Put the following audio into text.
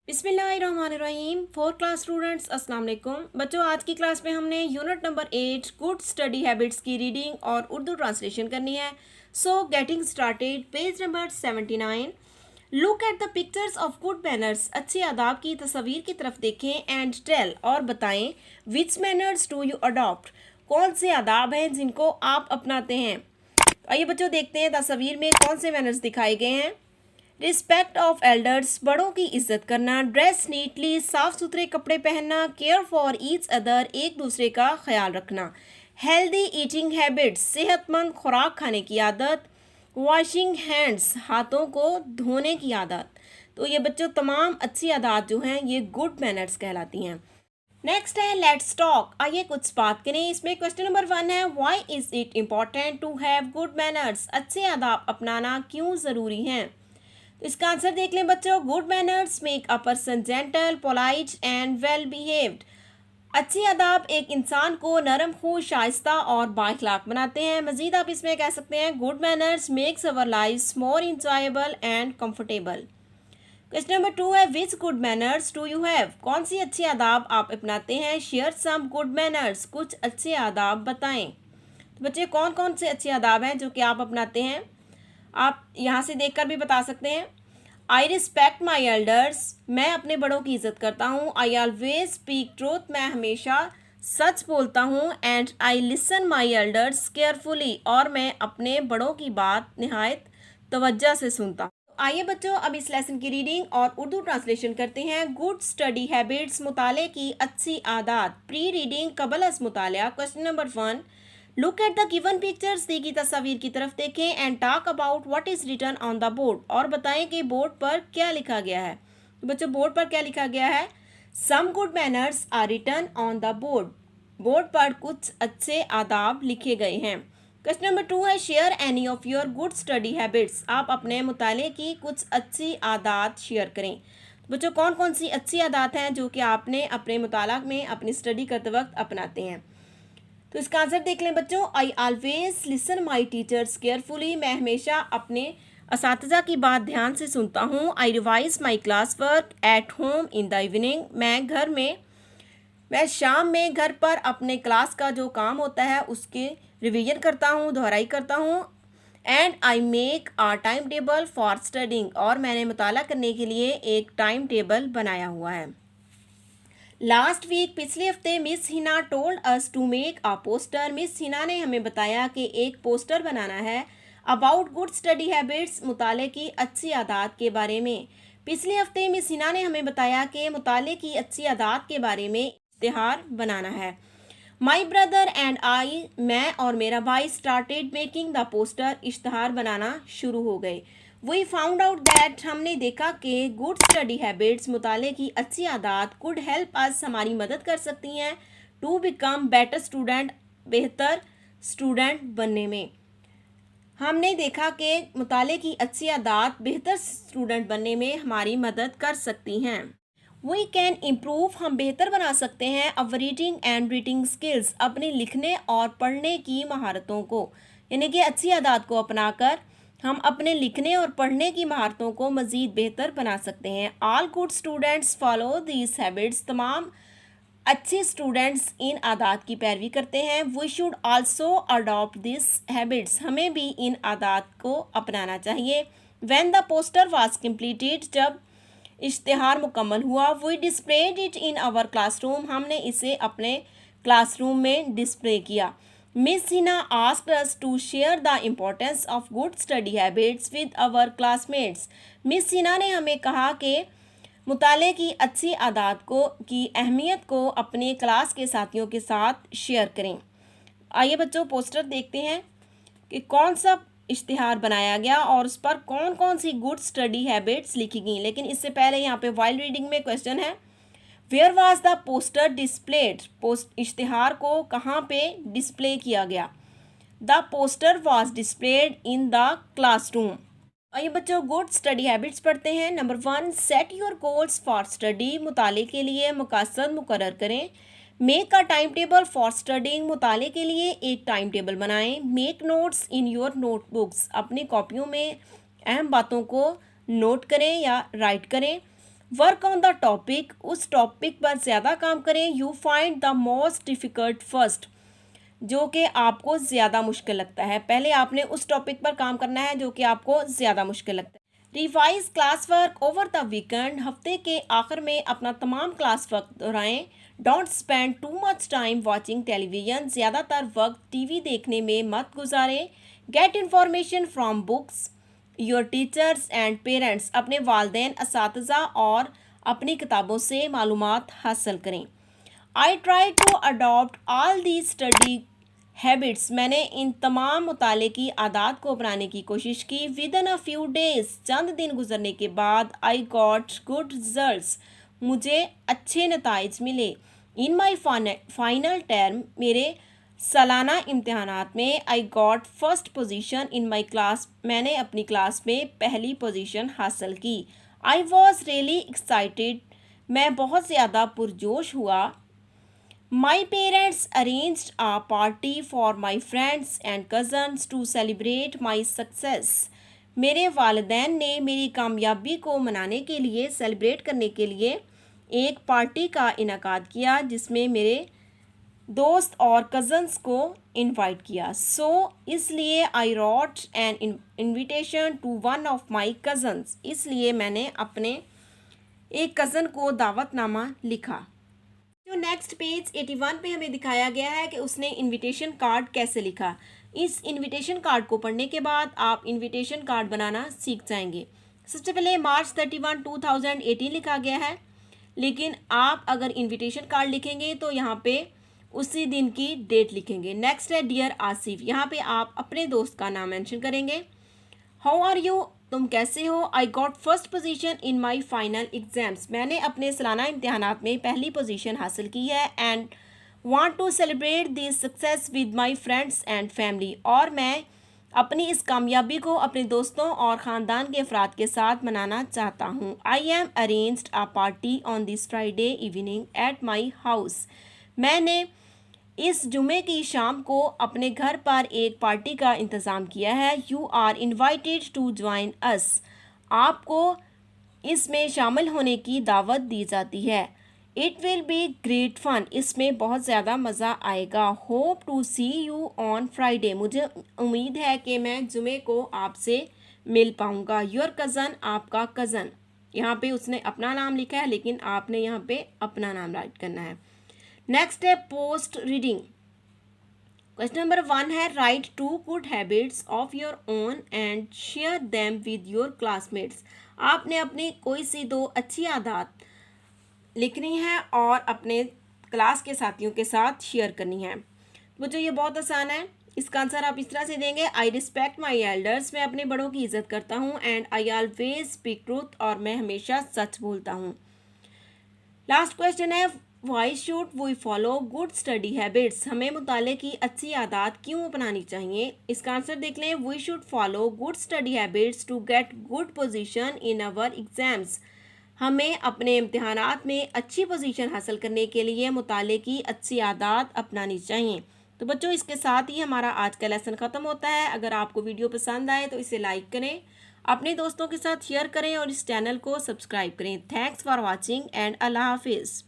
बिस्मिल्लाहिर्रहमानिर्रहीम। Fourth class students अस्सलाम वालेकुम। बच्चों, आज की क्लास में हमने unit number 8 good study habits की रीडिंग और उर्दू ट्रांसलेशन करनी है। So getting started, page number 79। Look at the pictures of good manners. अच्छे आदाब की तस्वीर की तरफ देखें एंड टेल और बताएं विच मैनर्स डू यू अडॉप्ट। कौन से आदाब हैं जिनको आप अपनाते हैं। आइए बच्चों, देखते हैं तस्वीर में कौन से मैनर्स दिखाए गए हैं। रिस्पेक्ट ऑफ एल्डर्स, बड़ों की इज्जत करना। ड्रेस नीटली, साफ सुथरे कपड़े पहनना। केयर फॉर ईच अदर, एक दूसरे का ख्याल रखना। हेल्दी ईटिंग हैबिट्स, सेहतमंद खुराक खाने की आदत। वॉशिंग हैंड्स, हाथों को धोने की आदत। तो ये बच्चों तमाम अच्छी आदत जो हैं ये गुड मैनर्स कहलाती हैं। नेक्स्ट है लेट्स टॉक। आइए कुछ बात करें। इसमें क्वेश्चन नंबर 1 है, why is it important to have good manners. अच्छे आदाब अपनाना क्यों ज़रूरी हैं। तो इसका आंसर देख लें बच्चों। Good manners make a person gentle, polite and well behaved. अच्छे आदाब एक इंसान को नरम खुश, शाइस्ता और बाइखलाक बनाते हैं। मजीद आप इसमें कह सकते हैं good manners makes our life more enjoyable and comfortable. Question number 2 है, which good manners do you have. कौन सी अच्छी आदाब आप अपनाते हैं। शेयर सम गुड मैनर्स, कुछ अच्छे आदाब बताएं। तो बच्चे कौन कौन से अच्छे आदाब हैं जो कि आप अपनाते हैं, आप यहाँ से देखकर भी बता सकते हैं। आई रिस्पेक्ट माई एल्डर्स, मैं अपने बड़ों की इज्जत करता हूँ। आई ऑलवेज स्पीक ट्रूथ, मैं हमेशा सच बोलता हूँ। And I listen my elders carefully, और मैं अपने बड़ों की बात निहायत तवज्जो से सुनता हूँ। आइए बच्चों, अब इस लेसन की रीडिंग और उर्दू ट्रांसलेशन करते हैं। गुड स्टडी हैबिट्स, मुताले की अच्छी आदत। प्री रीडिंग कबल अस मुतालिया। Question number 1, look at the given pictures, दी गई तस्वीर की तरफ देखें। And talk about what is written on the board, और बताएं कि बोर्ड पर क्या लिखा गया है। तो बच्चों बोर्ड पर क्या लिखा गया है। Some good manners are written on the board, board पर कुछ अच्छे आदाब लिखे गए हैं। क्वेश्चन नंबर 2 है, share any of your good study habits, आप अपने मुताले की कुछ अच्छी आदत शेयर करें। तो बच्चों कौन कौन सी अच्छी आदत हैं जो कि आपने अपने मुताला में अपनी स्टडी करते वक्त अपनाते हैं। तो इसका आंसर देख लें बच्चों। I always listen my teachers carefully, मैं हमेशा अपने असातिज़ा की बात ध्यान से सुनता हूँ। I revise my class work at home in the evening, मैं शाम में घर पर अपने क्लास का जो काम होता है उसके रिवीजन करता हूँ, दोहराई करता हूँ। And I make a time table for studying, और मैंने मुताला करने के लिए एक टाइम टेबल बनाया हुआ है। लास्ट वीक, पिछले हफ्ते, miss Hina told us to make a poster, miss Hina ने हमें बताया कि एक पोस्टर बनाना है। अबाउट गुड स्टडी हैबिट्स, मुताले की अच्छी आदत के बारे में। पिछले हफ्ते मिस हिना ने हमें बताया कि मुताले की अच्छी आदत के बारे में इश्तिहार बनाना है। माई ब्रदर एंड आई, मैं और मेरा भाई, स्टार्टेड मेकिंग द पोस्टर, इश्तिहार बनाना शुरू हो गए। वी फाउंड आउट दैट, हमने देखा कि गुड स्टडी हैबिट्स, मुताले की अच्छी आदत, कुड हेल्प अस, हमारी मदद कर सकती हैं। टू बिकम बेटर स्टूडेंट, बेहतर स्टूडेंट बनने में। हमने देखा कि मुताले की अच्छी आदत बेहतर स्टूडेंट बनने में हमारी मदद कर सकती हैं। वी कैन इम्प्रूव, हम बेहतर बना सकते हैं। अवर रीडिंग एंड रीडिंग स्किल्स, अपने लिखने और पढ़ने की महारतों को, यानी कि अच्छी आदत को अपनाकर हम अपने लिखने और पढ़ने की महारतों को मज़ीद बेहतर बना सकते हैं। All good students follow these habits, तमाम अच्छे स्टूडेंट्स इन आदत की पैरवी करते हैं। We should also adopt this habits, हमें भी इन आदत को अपनाना चाहिए। When the poster was completed, जब इश्तिहार मुकम्मल हुआ। We displayed it in our classroom, हमने इसे अपने क्लासरूम में डिस्प्ले किया। Miss Hina asked us to share the importance of good study habits with our classmates, miss Hina ने हमें कहा कि मुताले की अच्छी आदत को की अहमियत को अपने क्लास के साथियों के साथ शेयर करें। आइए बच्चों पोस्टर देखते हैं कि कौन सा इश्तिहार बनाया गया और उस पर कौन कौन सी गुड स्टडी हैबिट्स लिखी गई। लेकिन इससे पहले यहाँ पे वाइल रीडिंग में क्वेश्चन है, where was the poster displayed, इश्तिहार को कहाँ पे डिस्प्ले किया गया। The poster was displayed in the classroom. आइए बच्चों गुड स्टडी हैबिट्स पढ़ते हैं। Number 1, set your goals for study, मुताले के लिए मकासद मुकर्रर करें। Make a time table for studying, मुताले के लिए एक टाइम टेबल बनाएं। Make notes in your notebooks, अपनी कॉपियों में अहम बातों को नोट करें या राइट करें। वर्क ऑन द टॉपिक, उस टॉपिक पर ज़्यादा काम करें। You find the most difficult first, जो कि आपको ज़्यादा मुश्किल लगता है। पहले आपने उस टॉपिक पर काम करना है जो कि आपको ज़्यादा मुश्किल लगता है। Revise class work over the weekend, हफ्ते के आखिर में अपना तमाम क्लास वर्क दोहराएं। Don't spend too much time watching television, ज़्यादातर वक्त टीवी देखने में मत गुजारें। Get information from books, your teachers and parents, अपने वालदेन, असातिज़ा और अपनी किताबों से मालूमात हासिल करें। I try to adopt all the study habits, मैंने इन तमाम मुताले की आदत को अपनाने की कोशिश की। Within a few days, चंद दिन गुजरने के बाद, आई गॉट गुड रिजल्ट्स, मुझे अच्छे नताइज मिले। इन माई फाइनल टर्म, मेरे सालाना इम्तहानात में, I got first position in my class, मैंने अपनी क्लास में पहली पोजीशन हासिल की। आई वॉज रियली एक्साइटेड, मैं बहुत ज़्यादा पुरजोश हुआ। My parents arranged a party for my friends and cousins to celebrate my success. मेरे वालिदैन ने मेरी कामयाबी को मनाने के लिए, सेलिब्रेट करने के लिए एक पार्टी का इनेकाद किया जिसमें मेरे दोस्त और कज़न्स को इनवाइट किया। इसलिए I wrote an invitation to one of my cousins, इसलिए मैंने अपने एक कज़न को दावतनामा लिखा। जो नेक्स्ट पेज 81 पे हमें दिखाया गया है कि उसने इनविटेशन कार्ड कैसे लिखा। इस इनविटेशन कार्ड को पढ़ने के बाद आप इनविटेशन कार्ड बनाना सीख जाएंगे। सबसे पहले मार्च 31, 2018 लिखा गया है, लेकिन आप अगर इनविटेशन कार्ड लिखेंगे तो यहाँ पे उसी दिन की डेट लिखेंगे। नेक्स्ट है डियर आसिफ, यहाँ पे आप अपने दोस्त का नाम मेंशन करेंगे। हाउ आर यू, तुम कैसे हो। I got first position in my final exams, मैंने अपने सालाना इम्तहानात में पहली पोजीशन हासिल की है। And want to celebrate this success with my friends and family, और मैं अपनी इस कामयाबी को अपने दोस्तों और ख़ानदान के अफराद के साथ मनाना चाहता हूँ। I am arranged a party on this Friday evening at my house, मैंने इस जुमे की शाम को अपने घर पर एक पार्टी का इंतज़ाम किया है। You are invited to join us, आपको इसमें शामिल होने की दावत दी जाती है। It will be great fun, इसमें बहुत ज़्यादा मज़ा आएगा। Hope to see you on Friday, मुझे उम्मीद है कि मैं जुमे को आपसे मिल पाऊँगा। योर कज़न, आपका कज़न, यहाँ पे उसने अपना नाम लिखा है लेकिन आपने यहाँ पे अपना नाम राइट करना है। नेक्स्ट है पोस्ट रीडिंग। क्वेश्चन नंबर 1 है right 2 good habits of your own and share them with your classmates, आपने अपनी कोई सी 2 अच्छी आदत लिखनी है और अपने क्लास के साथियों के साथ शेयर करनी है। बच्चों ये बहुत आसान है, इसका आंसर आप इस तरह से देंगे। आई रिस्पेक्ट माई एल्डर्स, मैं अपने बड़ों की इज्जत करता हूँ। And I always speak truth, और मैं हमेशा सच बोलता हूँ। लास्ट क्वेश्चन है why should we follow good study habits, हमें मुताले की अच्छी आदत क्यों अपनानी चाहिए। इसका आंसर देख लें। We should follow good study habits to get good position in our exams, हमें अपने इम्तिहानात में अच्छी पोजीशन हासिल करने के लिए मुताले की अच्छी आदत अपनानी चाहिए। तो बच्चों इसके साथ ही हमारा आज का लेसन ख़त्म होता है। अगर आपको वीडियो पसंद आए तो इसे लाइक करें, अपने दोस्तों के साथ शेयर करें और इस चैनल को सब्सक्राइब करें। थैंक्स फॉर वॉचिंग एंड अल्लाह हाफिज़।